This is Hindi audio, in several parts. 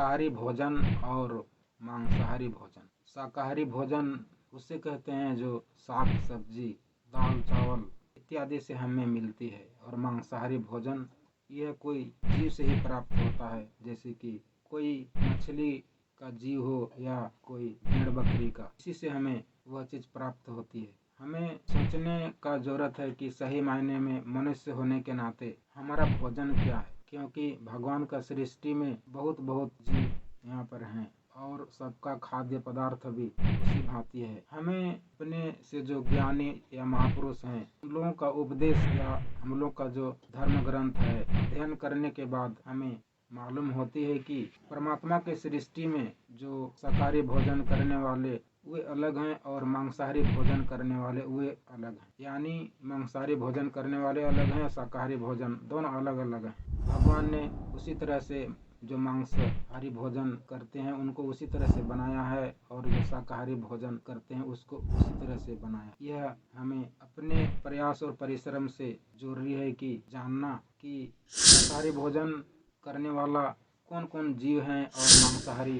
शाकाहारी भोजन और मांसाहारी भोजन। शाकाहारी भोजन उसे कहते हैं जो साग सब्जी, दाल चावल इत्यादि से हमें मिलती है, और मांसाहारी भोजन यह कोई जीव से ही प्राप्त होता है, जैसे कि कोई मछली का जीव हो या कोई भेड़ बकरी का, इसी से हमें वह चीज़ प्राप्त होती है। हमें सोचने का ज़रूरत है कि सही मायने में मनुष्य होने के नाते हमारा भोजन क्या है, क्योंकि भगवान का सृष्टि में बहुत जीव यहाँ पर हैं और सबका खाद्य पदार्थ भी उसी भांति है। हमें अपने से जो ज्ञानी या महापुरुष हैं उन लोगों का उपदेश या हम लोग का जो धर्म ग्रंथ है अध्ययन करने के बाद हमें मालूम होती है कि परमात्मा के सृष्टि में जो शाकाहारी भोजन करने वाले वे अलग हैं और मांसाहारी भोजन करने वाले वे अलग हैं। यानी मांसाहारी भोजन करने वाले अलग हैं, शाकाहारी भोजन दोनों अलग अलग हैं। भगवान ने उसी तरह से जो मांसाहारी भोजन करते हैं उनको उसी तरह से बनाया है, और जो शाकाहारी भोजन करते हैं उसको उसी तरह से बनाया। यह हमें अपने प्रयास और परिश्रम से जरूरी है कि जानना कि शाकाहारी भोजन करने वाला कौन कौन जीव हैं और मांसाहारी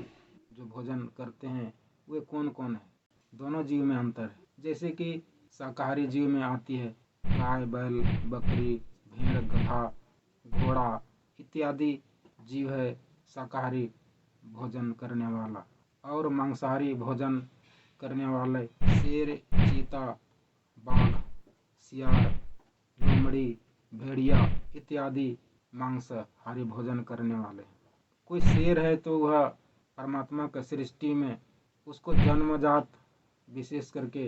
जो भोजन करते हैं वे कौन कौन है। दोनों जीव में अंतर है। जैसे कि शाकाहारी जीव में आती है गाय, बैल, बकरी, भेड़, गधा, घोड़ा इत्यादि जीव है शाकाहारी भोजन करने वाला, और मांसाहारी भोजन करने वाले शेर, चीता, बाघ, सियार, लोमड़ी, भेड़िया इत्यादि मांसाहारी भोजन करने वाले। कोई शेर है तो वह परमात्मा का सृष्टि में उसको जन्मजात विशेष करके,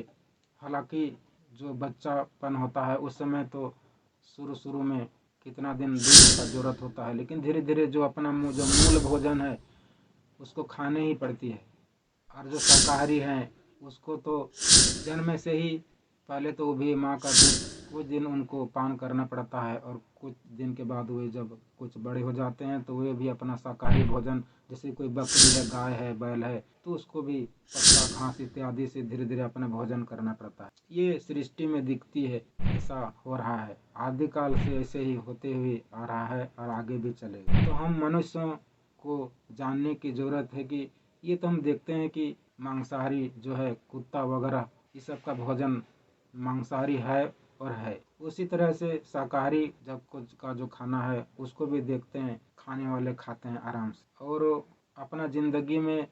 हालांकि जो बच्चापन होता है उस समय तो शुरू में कितना दिन दूध का जरूरत होता है, लेकिन धीरे धीरे जो अपना जो मूल भोजन है उसको खाने ही पड़ती है। और जो शाकाहारी हैं उसको तो जन्म से ही पहले तो वो भी माँ का दूध कुछ दिन उनको पान करना पड़ता है, और कुछ दिन के बाद वे जब कुछ बड़े हो जाते हैं तो वे भी अपना शाकाहारी भोजन, जैसे कोई बकरी है, गाय है, बैल है, तो उसको भी पत्ता घास इत्यादि से धीरे धीरे अपना भोजन करना पड़ता है। ये सृष्टि में दिखती है, ऐसा हो रहा है आदिकाल से, ऐसे ही होते हुए आ रहा है और आगे भी चलेगा। तो हम मनुष्यों को जानने की जरूरत है कि ये तो हम देखते हैं कि मांसाहारी जो है कुत्ता वगैरह इस सब का भोजन मांसाहारी है और है, उसी तरह से शाकाहारी जब कुछ का जो खाना है उसको भी देखते हैं खाने वाले खाते हैं आराम से। और अपना जिंदगी में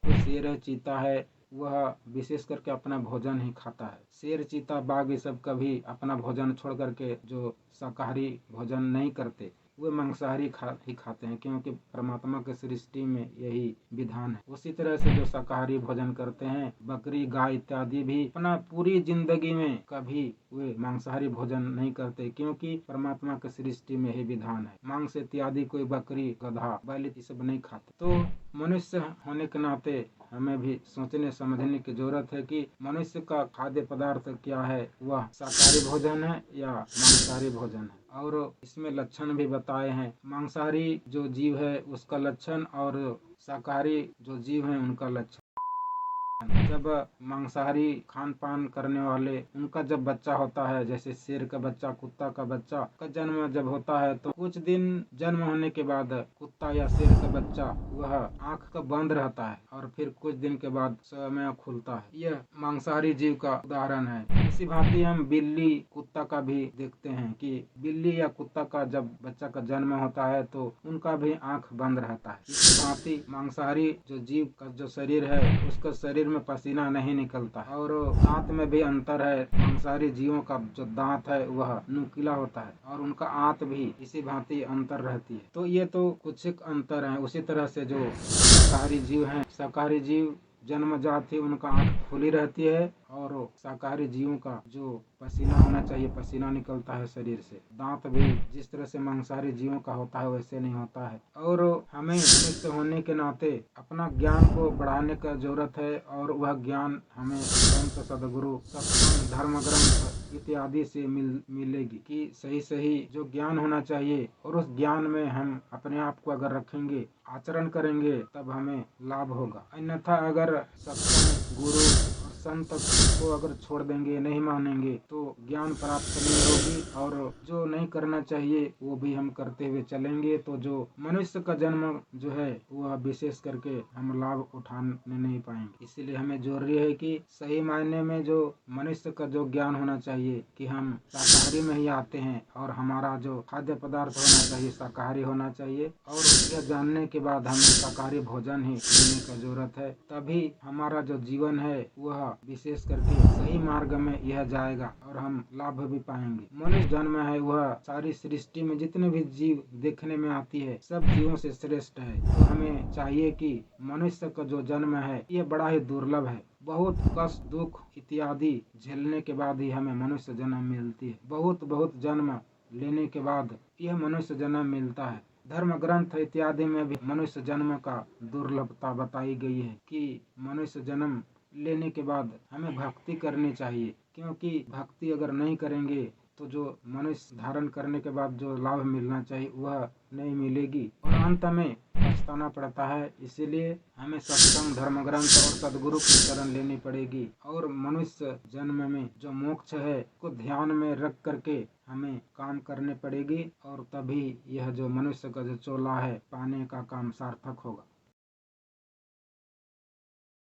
जो शेर है, चीता है, वह विशेष करके अपना भोजन ही खाता है। शेर, चीता, बाघ ये सब कभी अपना भोजन छोड़ करके जो शाकाहारी भोजन नहीं करते वे मांसाहारी ही खाते हैं, क्योंकि परमात्मा के सृष्टि में यही विधान है। उसी तरह से जो शाकाहारी भोजन करते हैं बकरी, गाय इत्यादि भी अपना पूरी जिंदगी में कभी वे मांसाहारी भोजन नहीं करते, क्योंकि परमात्मा के सृष्टि में यही विधान है। मांस इत्यादि कोई बकरी, गधा, बैल ये सब नहीं खाते। तो मनुष्य होने के नाते हमें भी सोचने समझने की जरूरत है कि मनुष्य का खाद्य पदार्थ क्या है, वह शाकाहारी भोजन है या मांसाहारी भोजन है। और इसमें लक्षण भी बताए हैं, मांसाहारी जो जीव है उसका लक्षण और शाकाहारी जो जीव है उनका लक्षण। जब मांसाहारी खान पान करने वाले उनका जब बच्चा होता है, जैसे शेर का बच्चा, कुत्ता का बच्चा का जन्म जब होता है तो कुछ दिन जन्म होने के बाद कुत्ता या शेर का बच्चा वह आंख का बंद रहता है और फिर कुछ दिन के बाद समय खुलता है। यह मांसाहारी जीव का उदाहरण है। इसी भांति हम बिल्ली, कुत्ता का भी देखते हैं कि बिल्ली या कुत्ता का जब बच्चा का जन्म होता है तो उनका भी आंख बंद रहता है। इसी भांति मांसाहारी जो जीव का जो शरीर है उसका शरीर में पसीना नहीं निकलता, और दांत में भी अंतर है। मांसाहारी जीवों का जो दांत है वह नुकीला होता है और उनका आंत भी इसी भांति अंतर रहती है। तो ये तो कुछ एक अंतर है। उसी तरह से जो शाकाहारी जीव हैं, शाकाहारी जीव जन्मजात ही उनका आंख खुली रहती है, और शाकाहारी जीवों का जो पसीना होना चाहिए पसीना निकलता है शरीर से। दांत भी जिस तरह से मांसाहारी जीवों का होता है वैसे नहीं होता है। और हमें मनुष्य होने के नाते अपना ज्ञान को बढ़ाने का जरूरत है, और वह ज्ञान हमें संत, सदगुरु, सत्संग, धर्म ग्रंथ इत्यादि से मिलेगी कि सही जो ज्ञान होना चाहिए, और उस ज्ञान में हम अपने आप को अगर रखेंगे, आचरण करेंगे तब हमें लाभ होगा। अन्यथा अगर सत्संग, गुरु और संत को अगर छोड़ देंगे, नहीं मानेंगे तो ज्ञान प्राप्त नहीं होगी, और जो नहीं करना चाहिए वो भी हम करते हुए चलेंगे तो जो मनुष्य का जन्म जो है वह वह विशेष करके हम लाभ उठाने नहीं पाएंगे। इसीलिए हमें जरूरी है कि सही मायने में जो मनुष्य का जो ज्ञान होना चाहिए कि हम शाकाहारी में ही आते हैं और हमारा जो खाद्य पदार्थ होना चाहिए शाकाहारी होना चाहिए, और यह जानने के बाद हमें शाकाहारी भोजन ही लेने का जरूरत है। तभी हमारा जो जीवन है वह विशेष करके सही मार्ग में यह जाएगा और हम लाभ भी पाएंगे। मनुष्य जन्म है वह सारी सृष्टि में जितने भी जीव देखने में आती है सब जीवों से श्रेष्ठ है। तो हमें चाहिए कि मनुष्य का जो जन्म है ये बड़ा ही दुर्लभ है। बहुत कष्ट दुख इत्यादि झेलने के बाद ही हमें मनुष्य जन्म मिलती है। बहुत जन्म लेने के बाद यह मनुष्य जन्म मिलता है। धर्म ग्रंथ इत्यादि में भी मनुष्य जन्म का दुर्लभता बताई गई है कि मनुष्य जन्म लेने के बाद हमें भक्ति करनी चाहिए, क्योंकि भक्ति अगर नहीं करेंगे तो जो मनुष्य धारण करने के बाद जो लाभ मिलना चाहिए वह नहीं मिलेगी और अंत में पछताना पड़ता है। इसीलिए हमें सत्संग धर्म ग्रंथ और सदगुरु की शरण लेनी पड़ेगी और मनुष्य जन्म में जो मोक्ष है को ध्यान में रख करके हमें काम करने पड़ेगी और तभी यह जो मनुष्य का जो चोला है पाने का काम सार्थक होगा।